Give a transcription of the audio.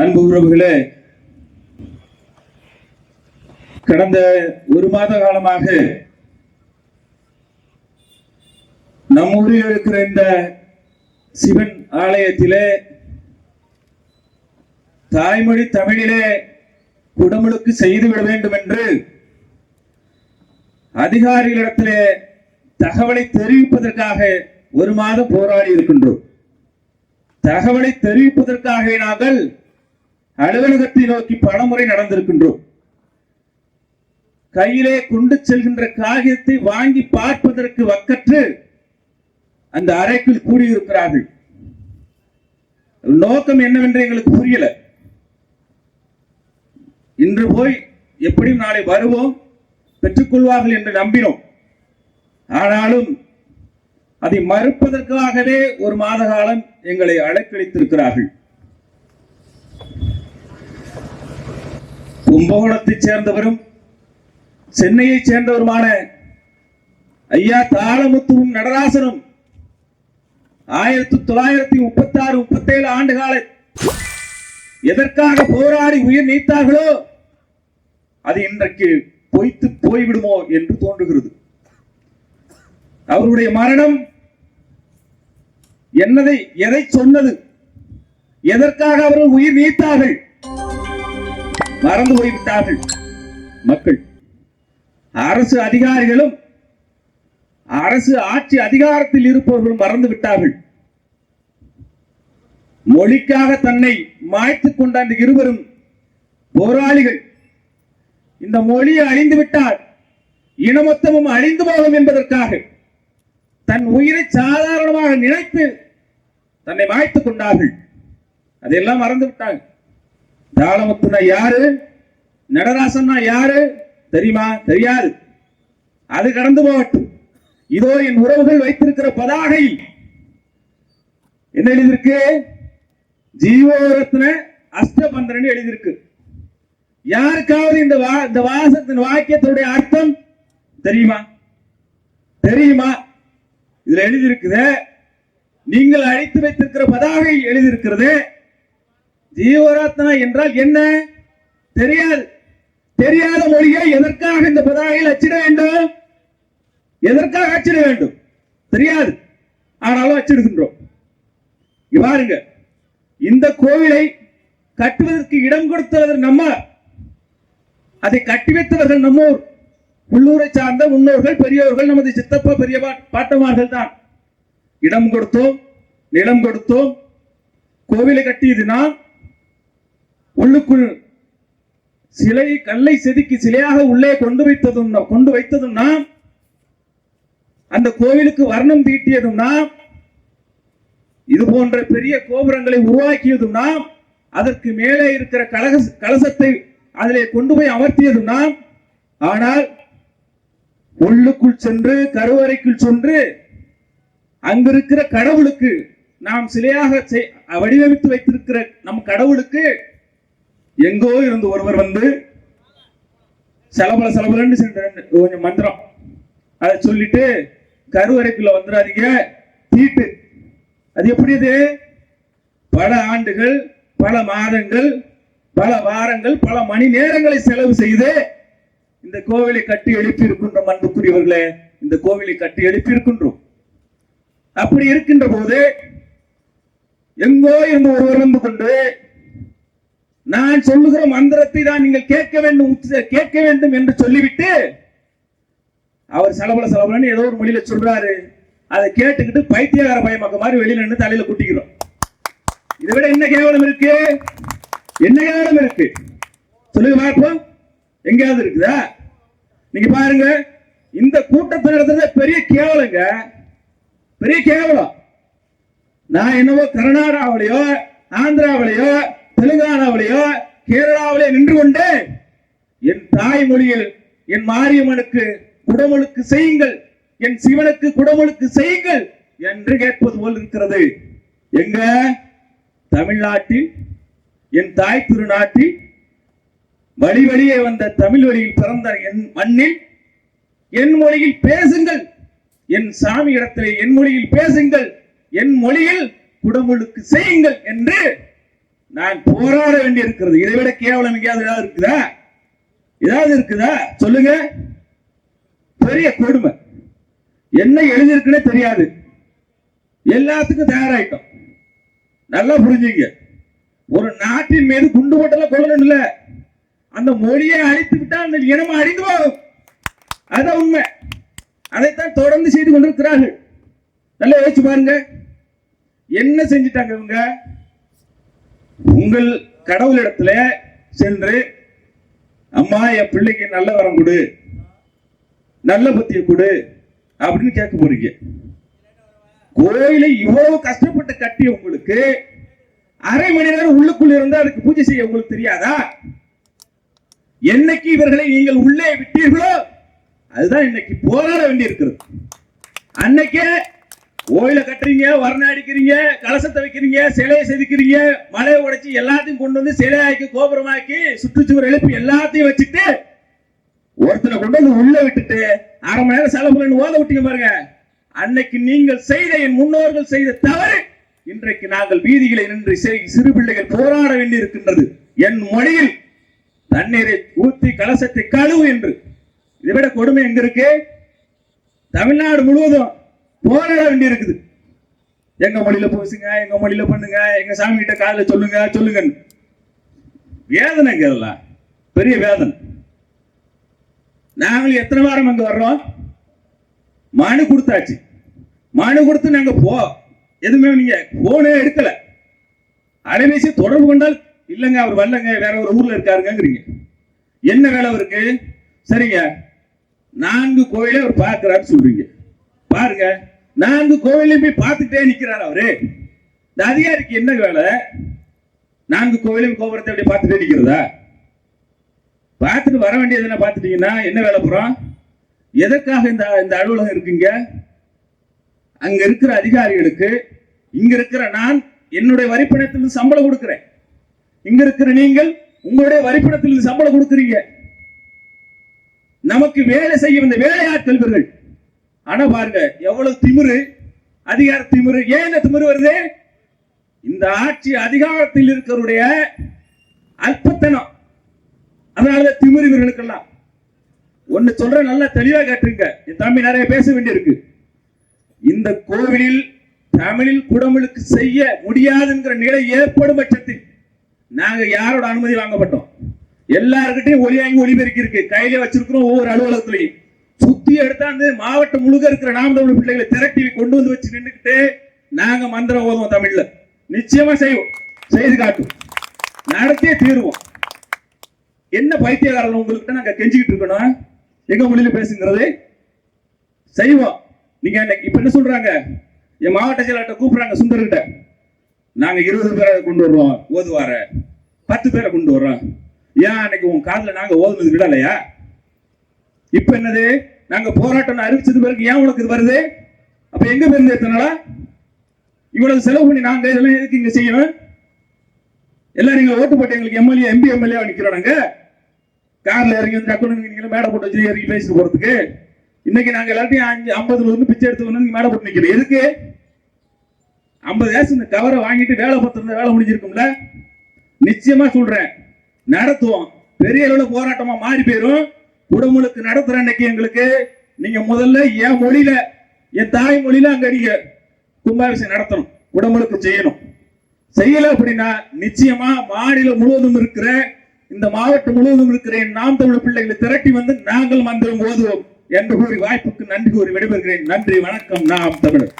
அன்பு உறவுகளே, கடந்த ஒரு மாத காலமாக நம் ஊரில் இருக்கிற இந்த சிவன் ஆலயத்திலே தாய்மொழி தமிழிலே குடமுழுக்கு செய்துவிட வேண்டும் என்று அதிகாரிகளிடத்திலே தகவலை தெரிவிப்பதற்காக ஒரு மாதம் போராடி இருக்கின்றோம். தகவலை தெரிவிப்பதற்காக நாங்கள் அலுவலகத்தை நோக்கி பலமுறை நடந்திருக்கின்றோம். கையிலே கொண்டு செல்கின்ற காகிதத்தை வாங்கி பார்ப்பதற்கு வக்கற்று அந்த அறைக்குள் கூடியிருக்கிறார்கள். நோக்கம் என்னவென்று எங்களுக்கு புரியல. இன்று போய் எப்படியும் நாளை வருவோம், பெற்றுக்கொள்வார்கள் என்று நம்பினோம். ஆனாலும் அதை மறுப்பதற்காகவே ஒரு மாத காலம் எங்களை அலைக்கழித்திருக்கிறார்கள். கும்பகோணத்தைச் சேர்ந்தவரும் சென்னையைச் சேர்ந்தவருமான ஐயா தாளமுத்துவும் நடராசனும் 1936-37 ஆண்டு கால எதற்காக போராடி உயிர் நீத்தார்களோ அது இன்றைக்கு பொய்த்து போய்விடுமோ என்று தோன்றுகிறது. அவருடைய மரணம் எதை சொன்னது? எதற்காக அவர்கள் உயிர் நீத்தார்கள்? மறந்து போய்விட்டார்கள் மக்கள். அரசு அதிகாரிகளும் அரசு ஆட்சி அதிகாரத்தில் இருப்பவர்களும் மறந்து விட்டார்கள். மொழிக்காக தன்னை மாய்த்துக் கொண்ட அந்த இருவரும் போராளிகள். இந்த மொழி அழிந்து விட்டால் இனமொத்தமும் அழிந்து போகும் என்பதற்காக தன் உயிரை சாதாரணமாக நினைத்து தன்னை மாய்த்துக் கொண்டார்கள். அதெல்லாம் மறந்து விட்டாங்க. தாளமுத்துனா யாரு, நடராசன்னா யாரு தெரியுமா? தெரியாது. அது கடந்து போகட்டும். இதோ என் உறவுகள் வைத்திருக்கிற பதாகையில் என்ன எழுதியிருக்கு? ஜீவோரத்ன அஷ்டபந்தரன் எழுதியிருக்கு. யாருக்காவது இந்த வாசத்தின் வாக்கியத்துடைய அர்த்தம் தெரியுமா? தெரியுமா? இதுல எழுதியிருக்குது, நீங்கள் அழைத்து வைத்திருக்கிற பதாகை எழுதியிருக்கிறது ஜீவரத்னா என்றால் என்ன? தெரியாது. தெரியாத மொழியை எதற்காக இந்த பதாகையில் அச்சிட வேண்டும்? எதற்காக அச்சிட வேண்டும்? தெரியாது. ஆனாலும் அச்சிடுகின்றோம். பாருங்க, இந்த கோவிலை கட்டுவதற்கு இடம் கொடுத்தவர் நம்ம, அதை கட்டி வைத்தவர்கள் நம்மூர் உள்ளூரை சார்ந்த முன்னோர்கள், பெரியவர்கள், நமது சித்தப்பா பெரிய பாட்டமார்கள் தான். இடம் கொடுத்தோம், நிலம் கொடுத்தோம், கோவிலை கட்டியது நாம். உள்ளுக்குள் சிலை கல்லை செதுக்கி சிலையாக உள்ளே கொண்டு வைத்ததும் நாம். அந்த கோவிலுக்கு வர்ணம் தீட்டியதும் நாம். இது போன்ற பெரிய கோபுரங்களை உருவாக்கியதும் நாம். அதற்கு மேலே இருக்கிற கலசத்தை அதிலே கொண்டு போய் அமர்த்தியதும் நாம். ஆனால் உள்ளுக்குள் சென்று கருவறைக்குள் சென்று அங்கிருக்கிற கடவுளுக்கு நாம் சிலையாக வடிவமைத்து வைத்திருக்கிற நம் கடவுளுக்கு எங்கோ இருந்து ஒருவர் வந்து சலபலன்னு கொஞ்சம் மந்திரம் அதை சொல்லிட்டு கருவறைக்குள்ள வந்துடாதீங்க, தீட்டு. அது எப்படி? அது பல ஆண்டுகள், பல மாதங்கள், பல வாரங்கள், பல மணி நேரங்களை செலவு செய்து இந்த கோவிலை கட்டி எழுப்பி இருக்கின்றோம். அன்புக்குரியவர்களே, இந்த கோவிலை கட்டி எழுப்பி இருக்கின்றோம். அப்படி இருக்கின்ற போது எங்கோ இருந்து ஒருவர் வந்து கொண்டு நான் சொல்லுகிற மந்திரத்தை தான் நீங்கள் கேட்க வேண்டும் என்று சொல்லிவிட்டு அவர் சலபலன்னு ஏதோ ஒரு மொழியில சொல்றாரு. அதை கேட்டுக்கிட்டு பைத்தியகார பயமாக்க மாதிரி வெளியில நின்று தலையில குட்டிக்கிறோம். இதை விட என்ன கேவலம் இருக்கு? என்ன கேவலம் இருக்கு? சொல்லுங்க பார்ப்போம். எங்கேயாவது இருக்குதா? நீங்க பாருங்க, இந்த கூட்டத்தை நடத்துறது பெரிய கேவலங்க, பெரிய கேவலம். நான் என்னவோ கர்நாடகாவிலேயோ ஆந்திராவிலேயோ தெலுங்கானாவிலேயோ கேரளாவிலே நின்று கொண்டு என் தாய்மொழியில் என் மாரியம்மனுக்கு குடமுழுக்கு செய்யுங்கள், என் சிவனுக்கு குடமுழுக்கு செய்யுங்கள் என்று கேட்பது போல் இருக்கிறது. எங்க? தமிழ்நாட்டில், என் தாய் திருநாட்டில், வழி வழியே வந்த தமிழ் வழியில் பிறந்த என் மண்ணில் என் மொழியில் பேசுங்கள், என் சாமி இடத்திலே என் மொழியில் பேசுங்கள், என் மொழியில் குடமுழுக்கு செய்யுங்கள் என்று நான் போராட வேண்டி இருக்கிறது. இதை விட கேவலம் எங்கேயாவது இருக்குதா? ஏதாவது இருக்குதா சொல்லுங்க. பெரிய கொடுமை. என்ன எழுதிருக்குன்னே தெரியாது. எல்லாத்துக்கும் தயாராயிட்டோம். நல்லா புரிஞ்சுங்க. ஒரு நாட்டின் மீது குண்டு போட்டல கொள்ளணும் இல்ல, அந்த மொழியை அழித்து விட்டால் அந்த இனமா அழிந்து போகும். அதான் உண்மை. அதைத்தான் தொடர்ந்து செய்து கொண்டிருக்கிறார்கள். நல்லா யோசிச்சு பாருங்க. என்ன செஞ்சிட்டாங்க இவங்க? உங்கள் கடவுளிடத்துல சென்று, அம்மா என் பிள்ளைக்கு நல்ல வரம் கொடு, நல்ல புத்தியை கொடு அப்படின்னு கேட்க போறீங்க. கோயிலை இவ்வளவு கஷ்டப்பட்டு கட்டி உங்களுக்கு அரை மணி நேரம் உள்ளுக்குள்ள இருந்தா அதுக்கு பூஜை செய்ய உங்களுக்கு தெரியாதா? என்னைக்கு இவர்களை நீங்கள் உள்ளே விட்டீர்களோ அதுதான் இன்னைக்கு போராட வேண்டி இருக்கிறது. அன்னைக்கே கோயிலை கட்டுறீங்க, வர்ணம் அடிக்கிறீங்க, கலசத்தை வைக்கிறீங்க, சிலையை செதுக்கிறீங்க, மலையை உடைச்சு எல்லாத்தையும் கொண்டு வந்து சிலையாக்கி கோபுரமாக்கி சுற்றுச்சுவர் எழுப்பி எல்லாத்தையும் வச்சுட்டு ஒருத்தனை கொண்டு வந்து உள்ள விட்டுட்டு அரை மணி நேரம் செலவு ஓத விட்டீங்க பாருங்க. அன்னைக்கு நீங்கள் செய்த, என் முன்னோர்கள் செய்த தவறு இன்றைக்கு நாங்கள் வீதிகளை நின்று சிறு பிள்ளைகள் போராட வேண்டி இருக்கின்றது. என் மொழியில் தண்ணீரை ஊற்றி கலசத்தை கழுவு என்று. இதை விட கொடுமை எங்க இருக்கு? தமிழ்நாடு முழுவதும் போராட வேண்டி இருக்குது. எங்க மொழியில பேசுங்க, எங்க மொழியில பண்ணுங்க, எங்க சாமி கிட்ட காதல சொல்லுங்க சொல்லுங்க. வேதனைங்க, அதெல்லாம் பெரிய வேதனை. நாங்கள் எத்தனை வாரம் அங்க வர்றோம்? மனு கொடுத்தாச்சு. மனு கொடுத்து நாங்க எதுவுமே நீங்க போனே எடுக்கல. அலைபேசி தொடர்பு கொண்டால் இல்லங்க அவர் வரலங்க, வேற ஒரு ஊர்ல இருக்காருங்கிறீங்க. என்ன வேலை அவருக்கு? சரிங்க, 4 கோயிலை அவர் பார்க்கிறாரு சொல்றீங்க. பாருங்க, 4 கோயிலையும் போய் பார்த்துட்டே நிக்கிறார் அவரு. இந்த அதிகாரிக்கு என்ன வேலை? 4 கோயிலையும் கோபுரத்தை அப்படி பார்த்துட்டே நிக்கிறதா? பார்த்துட்டு வர வேண்டியது என்ன? பார்த்துட்டீங்கன்னா என்ன வேலை போறோம்? எதற்காக இந்த அலுவலகம் இருக்குங்க? அங்க இருக்கிற அதிகாரிகளுக்கு இங்க இருக்கிற நான் என்னுடைய வரிப்பணத்திலிருந்து சம்பளம் கொடுக்கிறேன். இங்க இருக்கிற நீங்கள் உங்களுடைய வரிப்பணத்திலிருந்து சம்பளம் கொடுக்கிறீங்க. நமக்கு வேலை செய்ய வந்த வேலையாட்கள் இவர்கள். ஆனா பாருங்க எவ்வளவு திமிரு, அதிகார திமிரு. ஏன் இந்த திமிரு வருது? இந்த ஆட்சி அதிகாரத்தில் இருக்கிறவருடைய அல்பத்தனம். அதனால திமிரு இவர்களுக்கெல்லாம். ஒன்னு சொல்ற, நல்லா தெளிவா கேட்டுருங்க. என் தம்பி நிறைய பேச வேண்டியிருக்கு. இந்த கோவிலில் தமிழில் குடமுழுக்கு செய்ய முடியாதுங்கிற நிலை ஏற்படும் பட்சத்தில் நாங்க யாரோட அனுமதி வாங்கப்பட்டோம்? எல்லாருக்கிட்டையும் ஒலி வாங்கி ஒலிபெருக்கி இருக்கு, கையில வச்சிருக்கிறோம். ஒவ்வொரு அலுவலகத்திலையும் சுத்தி எடுத்தாந்து மாவட்டம் முழுக்க இருக்கிற நாம் தமிழ் பிள்ளைகளை திரட்டி கொண்டு வந்து வச்சு நின்றுக்கிட்டு நாங்க மந்திரம் ஓதுவோம். தமிழ்ல நிச்சயமா செய்வோம், செய்து காட்டும், நடத்தியே தீருவோம். என்ன பைத்தியகாரம் உங்களுக்கு நாங்க கெஞ்சிக்கிட்டு இருக்கணும்? எங்க மொழியில பேசுங்கிறது செய்வோம். நீங்க இப்ப என்ன சொல்றாங்க? என் மாவட்ட செயலாளர்கிட்ட கூப்பிடுறாங்க, சுந்தர்கிட்ட. நாங்க 20 பேரை கொண்டு வர்றோம், ஓதுவார 10 பேரை கொண்டு வர்றோம். ஏன் அன்னைக்கு உன் காதுல நாங்க ஓதுனது விடலையா? இப்ப என்னது? நாங்க போராட்டம் அறிவிச்சது பிறகு ஏன் உனக்கு இது வருது? அப்ப எங்க போயிருந்த எத்தனால இவ்வளவு செலவு பண்ணி நாங்க இதெல்லாம் எதுக்கு இங்க செய்யணும்? எல்லாம் நீங்க ஓட்டு போட்டு எங்களுக்கு எம்எல்ஏ எம்பி எம்எல்ஏ நிக்கிறோம். நாங்க கார்ல இறங்கி வந்து டக்குனு மேடை போட்டு வச்சு இறங்கி பேசிட்டு போறதுக்கு. இன்னைக்கு நாங்க எல்லாத்தையும் 50 பிச்சை எடுத்து வந்து மேடை போட்டு நிக்கிறோம். எதுக்கு? 50 காசு இந்த கவரை வாங்கிட்டு வேலை பார்த்திருந்த வேலை முடிஞ்சிருக்கும்ல. நிச்சயமா சொல்றேன், நடத்துவோம். பெரிய அளவுல போராட்டமா மாறி போயிரும். குடமுழுக்கு நடத்துற அன்னைக்கு எங்களுக்கு நீங்க முதல்ல என் மொழியில, என் தாய் மொழியில அங்க நீங்க கும்பாபிஷேகம் நடத்தணும், குடமுழுக்கு செய்யணும். செய்யல அப்படின்னா நிச்சயமா மாநிலம் முழுவதும் இருக்கிற, இந்த மாவட்டம் முழுவதும் இருக்கிற நாம் தமிழ் பிள்ளைகளை திரட்டி வந்து நாங்கள் மந்திரம் ஓதுவோம் என்று கூறி வாய்ப்புக்கு நன்றி கூறி விடைபெறுகிறேன். நன்றி, வணக்கம். நாம் தமிழர்.